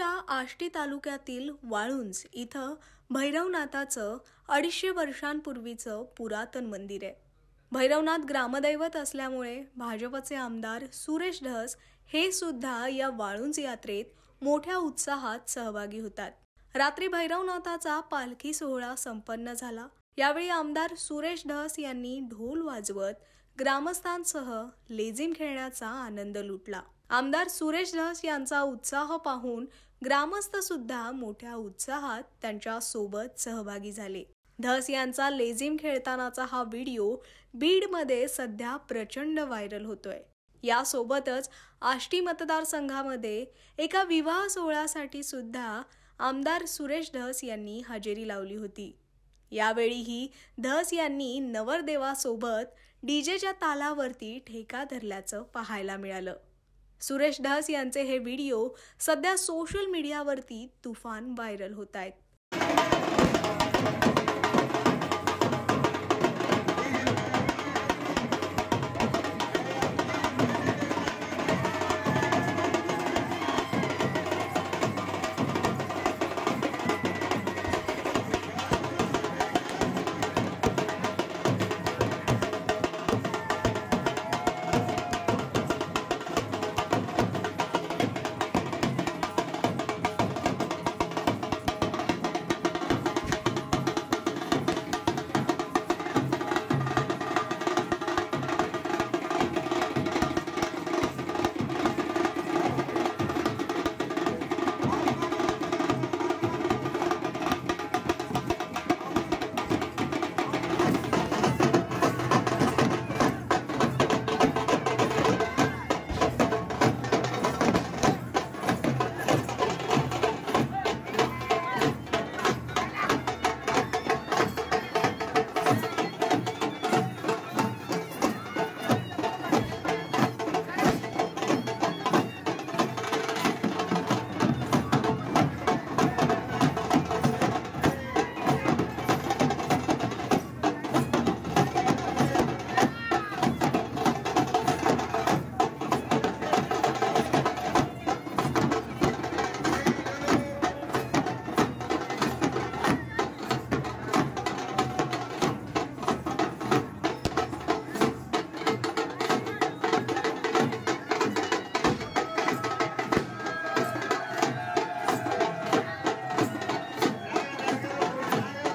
पुण्याच्या आष्टी तालुक्यातील वाळुंज इथं भैरवनाथाचं 250 वर्षांपूर्वीचं पुरातन मंदिर आहे। भैरवनाथ ग्रामदैवत असल्यामुळे भाजपचे आमदार सुरेश धस हे सुद्धा या वाळुंज यात्रेत मोठ्या उत्साहात सहभागी होतात। रात्री भैरवनाथाचा पालखी सोहळा संपन्न झाला। यावेळी आमदार सुरेश धस यांनी ढोल वाजवत ग्रामस्थांसह लेझीम खेळण्याचा आनंद लुटला। आमदार सुरेश धस यांचा उत्साह पाहून ग्रामस्थ सुद्धा मोठ्या उत्साहात त्यांच्या सोबत सहभागी झाले। धस यांचा लेझीम खेळतानाचा हा व्हिडिओ बीडमध्ये सध्या प्रचंड व्हायरल होतोय। यासोबतच आष्टी मतदारसंघामध्ये एका विवाह सोहळ्यासाठी सुद्धा आमदार सुरेश धस यांनी हजेरी लावली होती। यावेळीही धस यांनी नवरदेवासोबत डीजेच्या तालावरती ठेका धरल्याचं पाहायला मिळालं। सुरेश धस यांचे हे व्हिडिओ सध्या सोशल मीडियावरती तुफान व्हायरल होत आहेत।